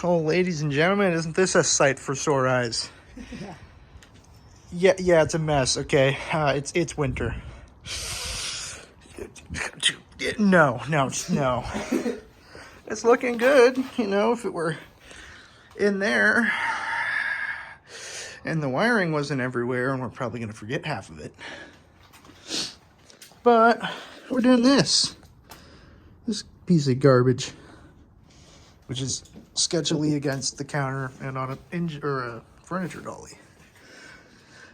Oh, ladies and gentlemen, isn't this a sight for sore eyes? Yeah, it's a mess. Okay, it's winter. No. It's looking good, you know, if it were in there and the wiring wasn't everywhere, and we're probably gonna forget half of it. But we're doing this piece of garbage, which is sketchily against the counter and on a furniture dolly.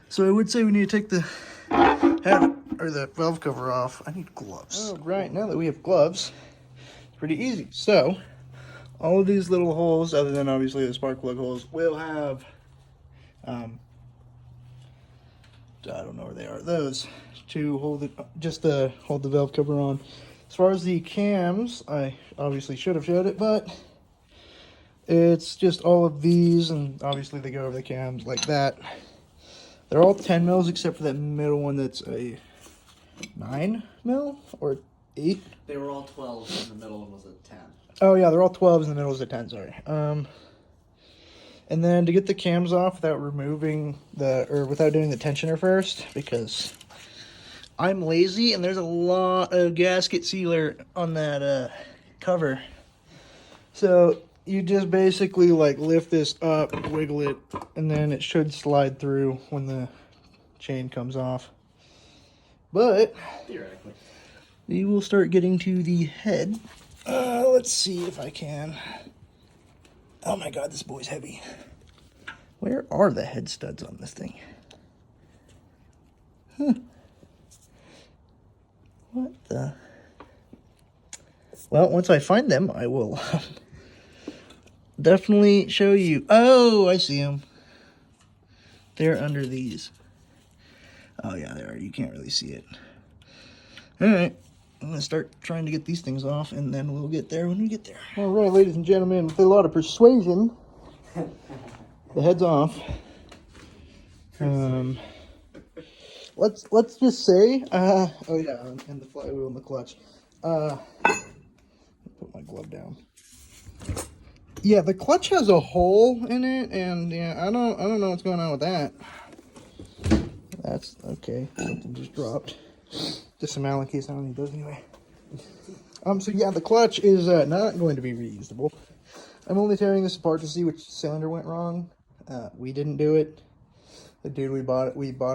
So I would say we need to take the head or the valve cover off. I need gloves. Oh, right, now that we have gloves, it's pretty easy. So all of these little holes, other than obviously the spark plug holes, will have I don't know where they are. Those to hold it, just to hold the valve cover on. As far as the cams, I obviously should have showed it, but it's just all of these, and obviously they go over the cams like that. They're all 10 mils except for that middle one that's a 9 mil or 8. They were all 12 and the middle one was a 10. Oh yeah, they're all 12s and the middle is a 10, sorry. And then to get the cams off without removing without doing the tensioner first, because I'm lazy and there's a lot of gasket sealer on that cover. So you just basically like lift this up, wiggle it, and then it should slide through when the chain comes off. But theoretically, we will start getting to the head. Let's see if I can. Oh my god, this boy's heavy. Where are the head studs on this thing? Huh. What the? Well, once I find them, I will definitely show you. Oh, I see them. They're under these. Oh yeah, they are. You can't really see it. All right. I'm going to start trying to get these things off, and then we'll get there when we get there. All right, ladies and gentlemen, with a lot of persuasion, the head's off. Let's just say, oh yeah, and the flywheel and the clutch. Put my glove down. Yeah, the clutch has a hole in it, and yeah, I don't know what's going on with that. That's okay. Something just dropped. Just some Allen keys. I don't need those anyway. So yeah, the clutch is not going to be reusable. I'm only tearing this apart to see which cylinder went wrong. We didn't do it. The dude we bought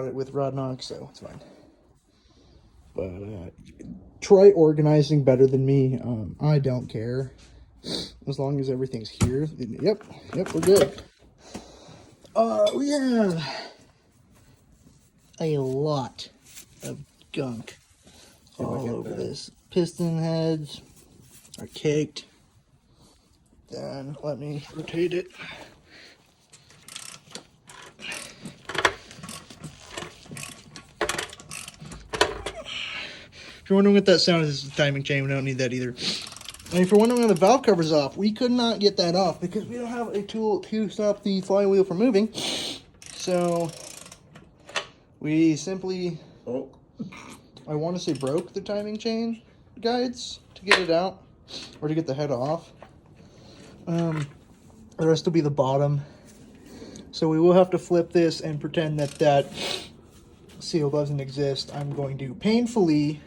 it with Rod Knox, so it's fine. But try organizing better than me. I don't care. As long as everything's here. Yep, we're good. We have a lot of gunk all over this. Piston heads are caked. Then let me rotate it. If you're wondering what that sound is, it's a timing chain. We don't need that either. And if you're wondering why the valve cover's off, we could not get that off because we don't have a tool to stop the flywheel from moving. So we simply, I want to say broke the timing chain guides to get it out, or to get the head off. The rest will be the bottom. So we will have to flip this and pretend that seal doesn't exist. I'm going to painfully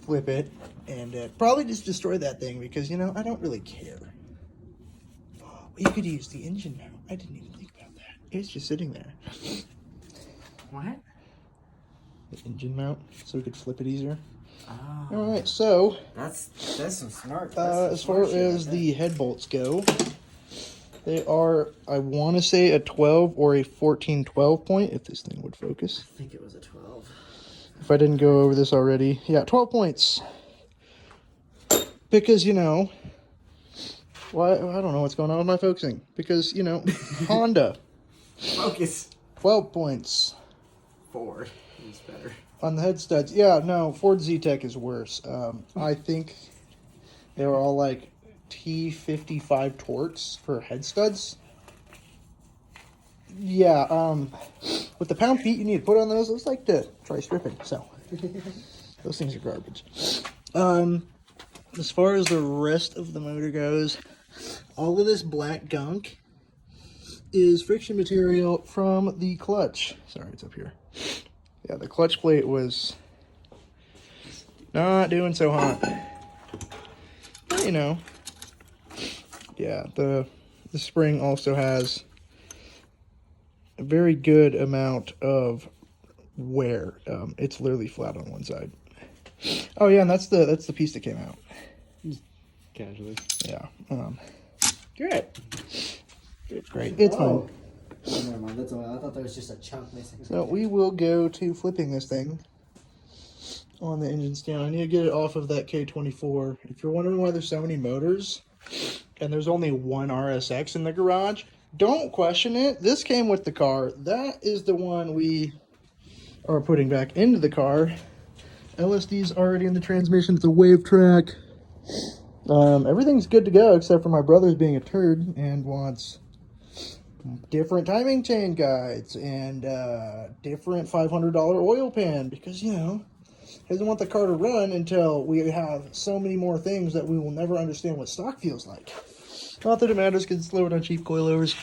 flip it and probably just destroy that thing because, you know, I don't really care. We could use the engine mount. I didn't even think about that. It's just sitting there. what? The engine mount, so we could flip it easier. Oh. All right, so that's some smart. As far as the head bolts go, they are, I want to say, a 12 or a 14-12 point, if this thing would focus. I think it was a 12. If I didn't go over this already. Yeah, 12 points. Because, you know, why? I don't know what's going on with my focusing. Because, you know, Honda. Focus. 12 points. Ford is better. On the head studs. Yeah, no, Ford Z-Tech is worse. I think they were all like T55 torques for head studs. Yeah, with the pound feet you need to put on those, let's like to try stripping. So those things are garbage. As far as the rest of the motor goes, All of this black gunk is friction material from the clutch. Sorry, it's up here. Yeah, the clutch plate was not doing so hot. But, you know, yeah, the spring also has a very good amount of wear. It's literally flat on one side. Oh yeah, and that's the piece that came out. Casually. Yeah. Great. Great. It's fine. Oh, never mind. That's all. I thought there was just a chunk missing. So we will go to flipping this thing on the engine stand. I need to get it off of that K24. If you're wondering why there's so many motors and there's only one RSX in the garage, don't question it. This came with the car. That is the one we are putting back into the car. LSD's already in the transmission. It's a wave track. Everything's good to go except for my brother's being a turd and wants different timing chain guides and different $500 oil pan because, you know, he doesn't want the car to run until we have so many more things that we will never understand what stock feels like. Not that it matters because it's lowered on cheap coilovers,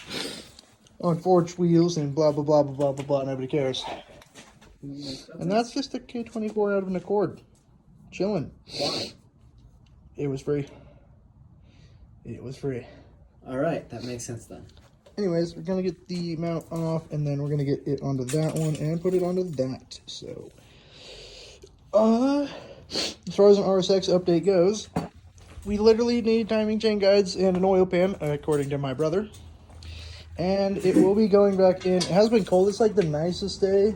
on forged wheels, and blah, blah, blah, blah, blah, blah, blah. Nobody cares. And that's just a K24 out of an Accord. Chilling. Why? It was free. It was free. All right, that makes sense then. Anyways, we're going to get the mount off, and then we're going to get it onto that one and put it onto that. So, as far as an RSX update goes, we literally need timing chain guides and an oil pan, according to my brother. And it will be going back in. It has been cold. It's like the nicest day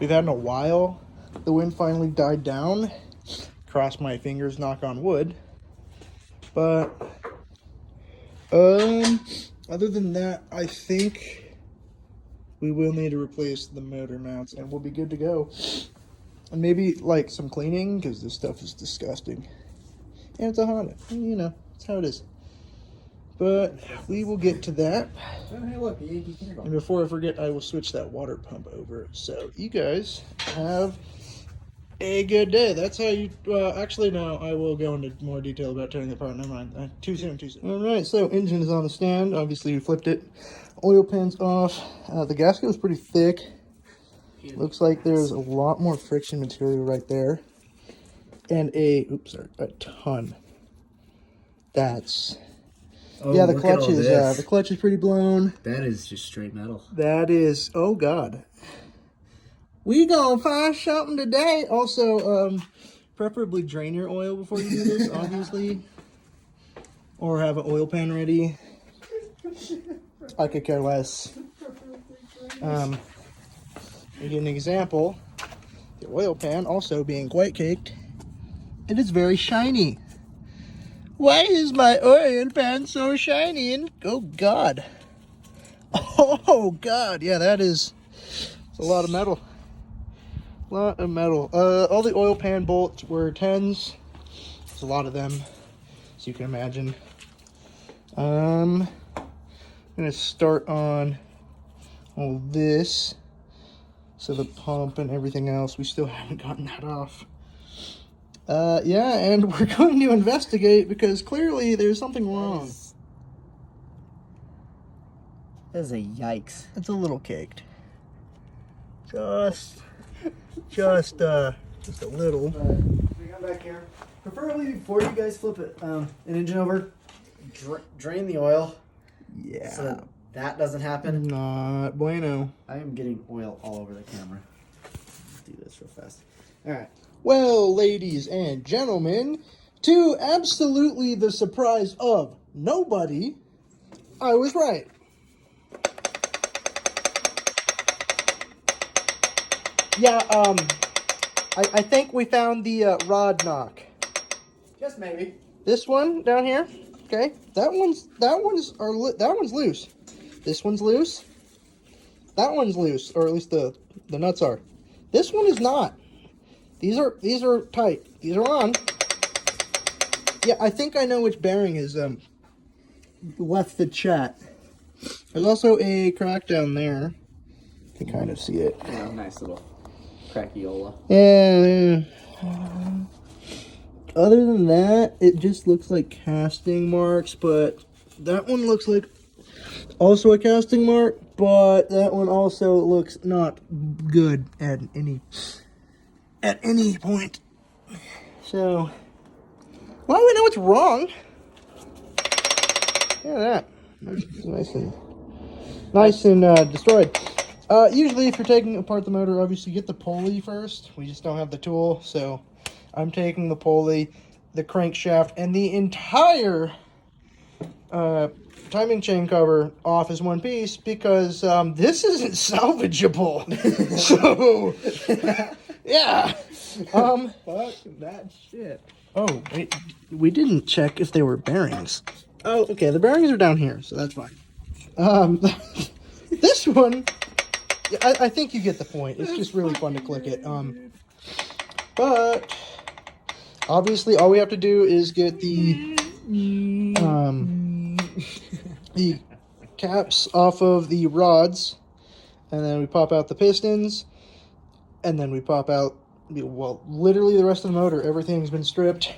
we've had in a while. The wind finally died down. Cross my fingers, knock on wood. But, other than that, I think we will need to replace the motor mounts and we'll be good to go. And maybe like some cleaning because this stuff is disgusting. And it's a Honda, you know, it's how it is. But we will get to that. Oh, hey, look, you can And before I forget, I will switch that water pump over. So you guys have a good day. That's how you, actually no, I will go into more detail about turning it apart. Never mind. Too soon. All right, so engine is on the stand. Obviously we flipped it. Oil pan's off. The gasket was pretty thick. Looks like there's a lot more friction material right there. And a ton. That's, yeah, the clutch is pretty blown. That is just straight metal. That is, oh God. We gonna find something today. Also, preferably drain your oil before you do this, obviously. Or have an oil pan ready. I could care less. To give an example, the oil pan also being quite caked, it is very shiny. Why is my oil pan so shiny? And oh God. Oh God, yeah, that is a lot of metal. Lot of metal. All the oil pan bolts were 10s. There's a lot of them, as you can imagine. I'm gonna start on all this. So the pump and everything else, we still haven't gotten that off. Yeah, and we're going to investigate because clearly there's something wrong. That is a yikes. It's a little caked. Just a little. We come back here. Preferably before you guys flip it, an engine over, drain the oil. Yeah. So that doesn't happen. Not bueno. I am getting oil all over the camera. Let's do this real fast. All right. Well, ladies and gentlemen, to absolutely the surprise of nobody, I was right. Yeah, I think we found the rod knock. Just maybe. This one down here, okay? That one's loose. This one's loose. That one's loose, or at least the nuts are. This one is not. These are tight. These are on. Yeah, I think I know which bearing is left the chat. There's also a crack down there. You can kind of see it. Yeah, nice little crackiola. Yeah. Other than that, it just looks like casting marks, but That one looks like also a casting mark, but that one also looks not good at any point. So, well, we know what's wrong. Yeah, that. That's nice and destroyed. Usually, if you're taking apart the motor, obviously get the pulley first. We just don't have the tool, so I'm taking the pulley, the crankshaft, and the entire timing chain cover off as one piece because this isn't salvageable. So, yeah. Fuck that shit. Oh, wait, we didn't check if they were bearings. Oh, okay, the bearings are down here, so that's fine. This one, I think you get the point. It's just really fun to click it. But obviously, all we have to do is get the caps off of the rods, and then we pop out the pistons, and then we pop out, well, literally the rest of the motor. Everything's been stripped.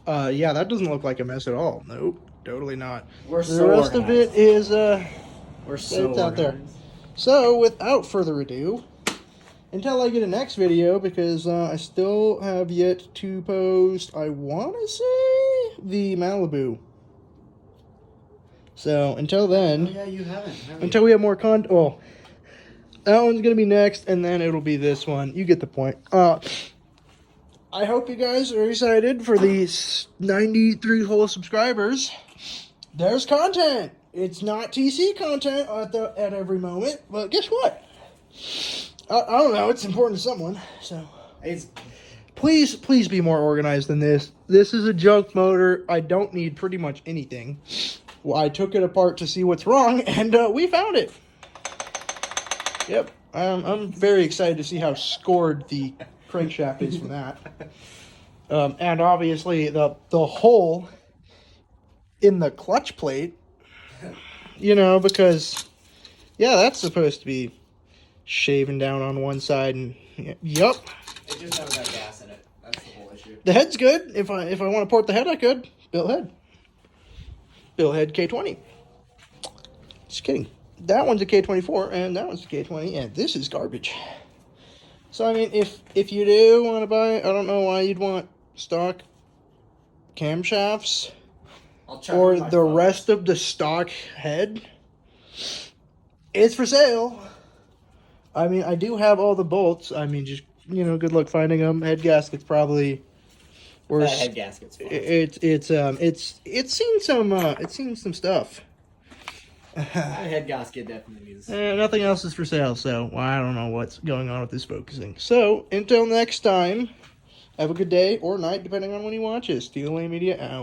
Yeah, that doesn't look like a mess at all. Nope, totally not. The rest of it is we're so it's out there. organized. So, without further ado, until I get a next video, because I still have yet to post, I want to say, the Malibu. So, until then, Oh, yeah, you haven't. until we have more content, well, that one's going to be next, and then it'll be this one. You get the point. I hope you guys are excited for these 93 whole subscribers. There's content. It's not TC content at every moment, but guess what? I don't know. It's important to someone. So, please be more organized than this. This is a junk motor. I don't need pretty much anything. Well, I took it apart to see what's wrong, and we found it. Yep. I'm very excited to see how scored the crankshaft is from that. And obviously the hole in the clutch plate, you know, because, yeah, that's supposed to be shaven down on one side, and yup. It just has that gas in it. That's the whole issue. The head's good. If I want to port the head, I could. Bill head K20. Just kidding. That one's a K24, and that one's a K20, and this is garbage. So, I mean, if you do want to buy, I don't know why you'd want stock camshafts or the rest of the stock head. It's for sale. I mean, I do have all the bolts. I mean, just, you know, good luck finding them. Head gasket's probably worse. That head gasket's fine. It's seen some stuff. That head gasket definitely needs. Nothing else is for sale, so I don't know what's going on with this focusing. So, until next time, have a good day or night, depending on when you watch it. Steel Lane Media out.